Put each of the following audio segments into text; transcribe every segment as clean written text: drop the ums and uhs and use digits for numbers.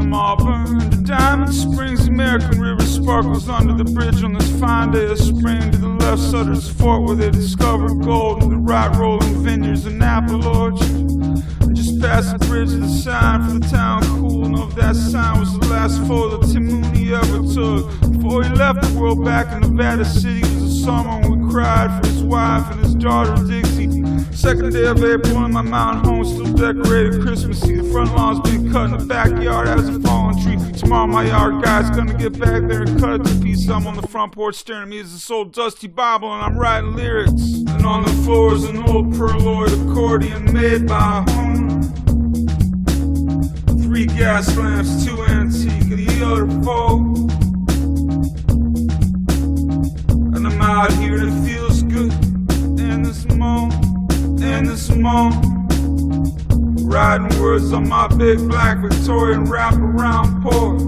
them all burned. The Diamond Springs, American River sparkles under the bridge on this fine day of spring. To the left, Sutter's Fort, where they discovered gold, and the right rolling vineyards and apple orchards. And just past the bridge is the sign for the town cool. And if that sign was the last photo that Tim Mooney ever took before he left the world back in Nevada City. It was the summer when we cried for his wife and his daughter Dixie. Second day of April and my mountain home still decorated Christmassy. The front lawn's been cut and the backyard has a fallen tree. Tomorrow my yard guy's gonna get back there and cut it to pieces. I'm on the front porch staring at me as this old dusty Bible and I'm writing lyrics. And on the floor is an old perloid accordion made by home. 3 gas lamps, 2 antique, and the other 4. And I'm out here and it feels good in this moment. Writing words on my big black Victorian wraparound porch.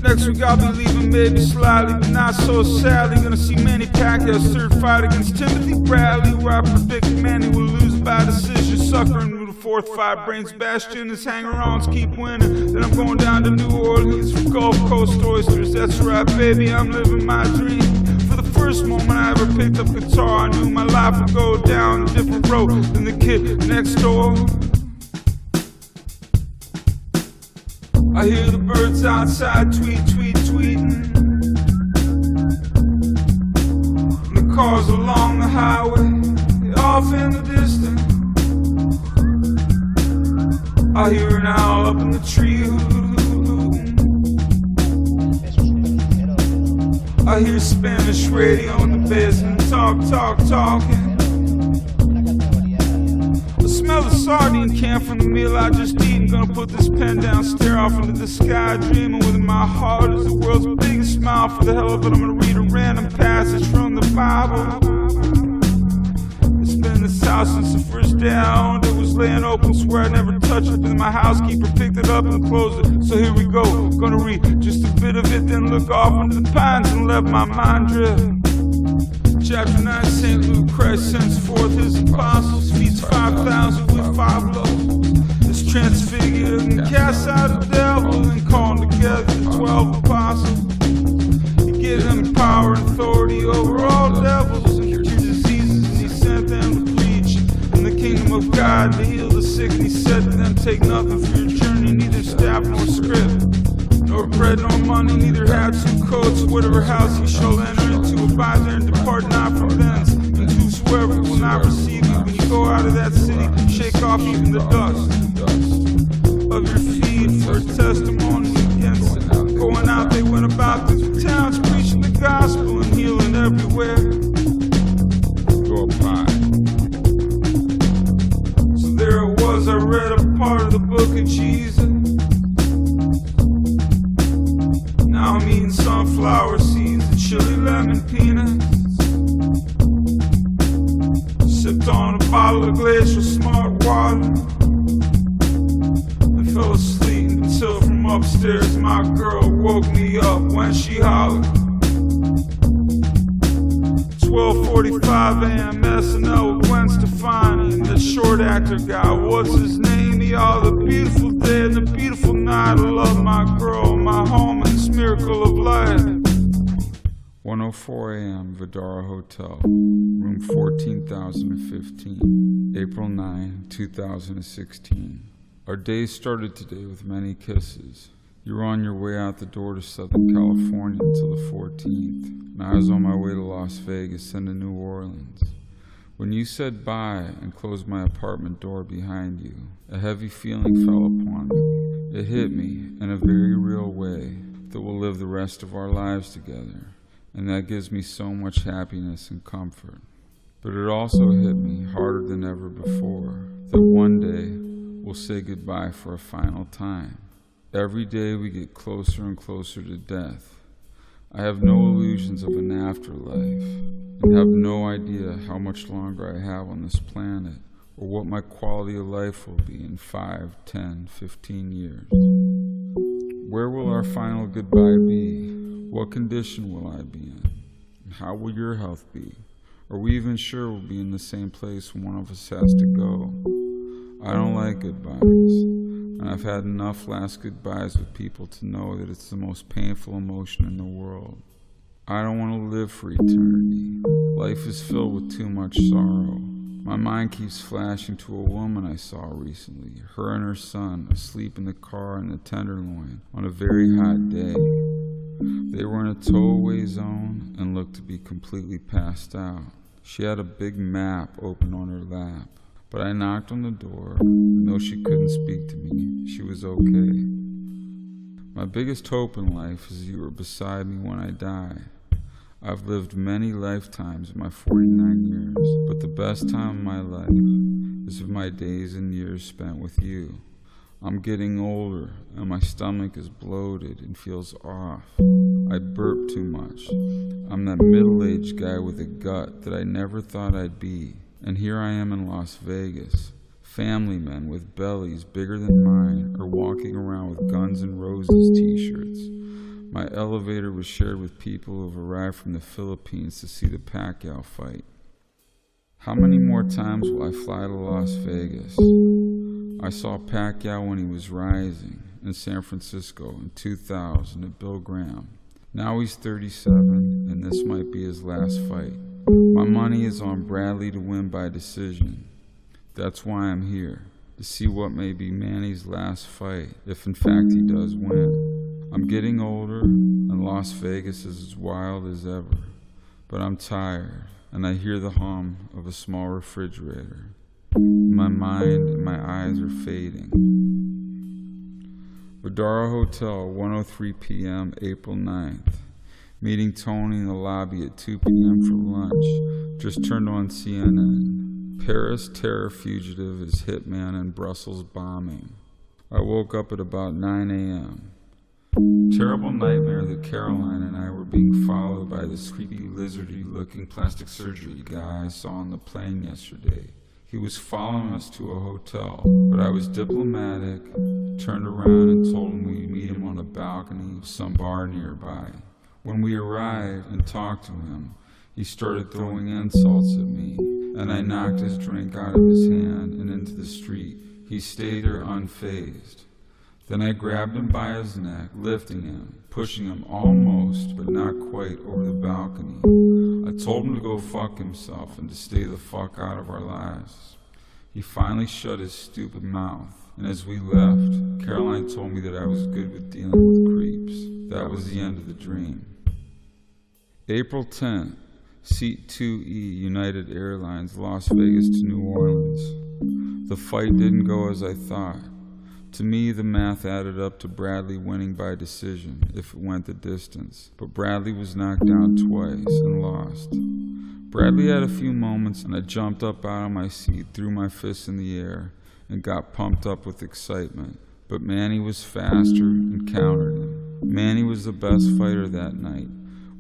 Next week I'll be leaving, maybe slightly, but not so sadly. Gonna see Manny Pacquiao's third fight against Timothy Bradley, where I predict Manny will lose by decision. Suckering with the 4th fight, brains bashed in his hanger-ons keep winning. Then I'm going down to New Orleans for Gulf Coast oysters. That's right, baby, I'm living my dream. For the first moment I ever picked up guitar, I knew my life would go down a different road than the kid next door. I hear the birds outside tweeting. And the cars along the highway, off in the distance. I hear an owl up in the tree. I hear Spanish radio in the basement, talking. I smell the sardine can from the meal I just eaten. Gonna put this pen down, stare off into the sky, dreaming within my heart is the world's biggest smile. For the hell of it, I'm gonna read a random passage from the Bible. It's been in this house since the first day I owned it. Was laying open, swear I'd never touch it. Then my housekeeper picked it up and closed it. So here we go, gonna read just a bit of it, then look off into the pines and let my mind drift. Chapter 9, St. Luke, Christ sends forth his apostles, feeds 5,000 with 5 loaves. Is transfigured and casts out a devil, and calling together the 12 apostles. He gave them power and authority over all devils and cure diseases, and he sent them to preach in the kingdom of God, to heal the sick. And he said to them, take nothing for your journey, neither staff nor script, nor bread nor money, neither hat 2 coats. Whatever house ye shall enter into, abide there and depart not from thence. And whosoever will not receive you when you go out of that city, shake off even the dust of your feet for a testimony against it. Going out, they went about the towns, preaching the gospel and healing everywhere. Go by. So there it was, I read a part of the book of Jesus. Now I'm eating sunflower seeds and chili lemon peanuts. Sipped on a bottle of glacial smart water. And fell asleep until from upstairs my girl woke me up when she hollered. 12:45 a.m. SNL with Gwen Stefani and the short actor guy. What's his name? Y'all, the beautiful day and the beautiful night. I love my girl, my home, and this miracle of life. 1:04 a.m. Vidara Hotel, room 14,015, April 9, 2016. Our day started today with many kisses. You were on your way out the door to Southern California until the 14th, and I was on my way to Las Vegas and to New Orleans. When you said bye and closed my apartment door behind you, a heavy feeling fell upon me. It hit me in a very real way that we'll live the rest of our lives together, and that gives me so much happiness and comfort. But it also hit me harder than ever before that one day we'll say goodbye for a final time. Every day we get closer and closer to death. I have no illusions of an afterlife and have no idea how much longer I have on this planet or what my quality of life will be in 5, 10, 15 years. Where will our final goodbye be? What condition will I be in? And how will your health be? Are we even sure we'll be in the same place when one of us has to go? I don't like goodbyes. and I've had enough last goodbyes with people to know that it's the most painful emotion in the world. I don't want to live for eternity. Life is filled with too much sorrow. My mind keeps flashing to a woman I saw recently, her and her son asleep in the car in the Tenderloin on a very hot day. They were in a tow-away zone and looked to be completely passed out. She had a big map open on her lap, but I knocked on the door, and though she couldn't speak to me, she was okay. My biggest hope in life is you are beside me when I die. I've lived many lifetimes in my 49 years, but the best time of my life is of my days and years spent with you. I'm getting older, and my stomach is bloated and feels off. I burp too much. I'm that middle-aged guy with a gut that I never thought I'd be. And here I am in Las Vegas. Family men with bellies bigger than mine are walking around with Guns N' Roses t-shirts. My elevator was shared with people who have arrived from the Philippines to see the Pacquiao fight. How many more times will I fly to Las Vegas? I saw Pacquiao when he was rising in San Francisco in 2000 at Bill Graham. Now he's 37, and this might be his last fight. My money is on Bradley to win by decision. That's why I'm here, to see what may be Manny's last fight, if in fact he does win. I'm getting older, and Las Vegas is as wild as ever. But I'm tired, and I hear the hum of a small refrigerator. My mind and my eyes are fading. Vidara Hotel, 1:03 p.m., April 9th. Meeting Tony in the lobby at 2 p.m. for lunch. Just turned on CNN. Paris terror fugitive is hitman in Brussels bombing. I woke up at about 9 a.m. Terrible nightmare that Caroline and I were being followed by this creepy lizardy-looking plastic surgery guy I saw on the plane yesterday. He was following us to a hotel, but I was diplomatic, turned around and told him we'd meet him on a balcony of some bar nearby. When we arrived and talked to him, he started throwing insults at me, and I knocked his drink out of his hand and into the street. He stayed there unfazed. Then I grabbed him by his neck, lifting him, pushing him almost, but not quite, over the balcony. I told him to go fuck himself and to stay the fuck out of our lives. He finally shut his stupid mouth, and as we left, Caroline told me that I was good with dealing with creeps. That was the end of the dream. April 10th, Seat 2E, United Airlines, Las Vegas to New Orleans. The fight didn't go as I thought. To me, the math added up to Bradley winning by decision, if it went the distance. But Bradley was knocked down twice and lost. Bradley had a few moments, and I jumped up out of my seat, threw my fists in the air, and got pumped up with excitement. But Manny was faster and countered him. Manny was the best fighter that night.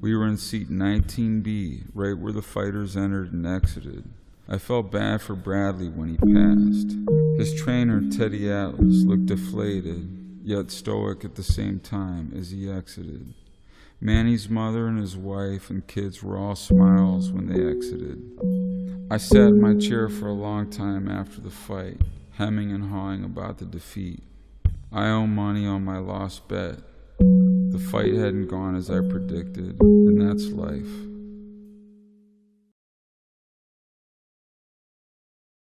We were in seat 19B, right where the fighters entered and exited. I felt bad for Bradley when he passed. His trainer, Teddy Atlas, looked deflated, yet stoic at the same time as he exited. Manny's mother and his wife and kids were all smiles when they exited. I sat in my chair for a long time after the fight, hemming and hawing about the defeat. I owe money on my lost bet. The fight hadn't gone as I predicted, and that's life.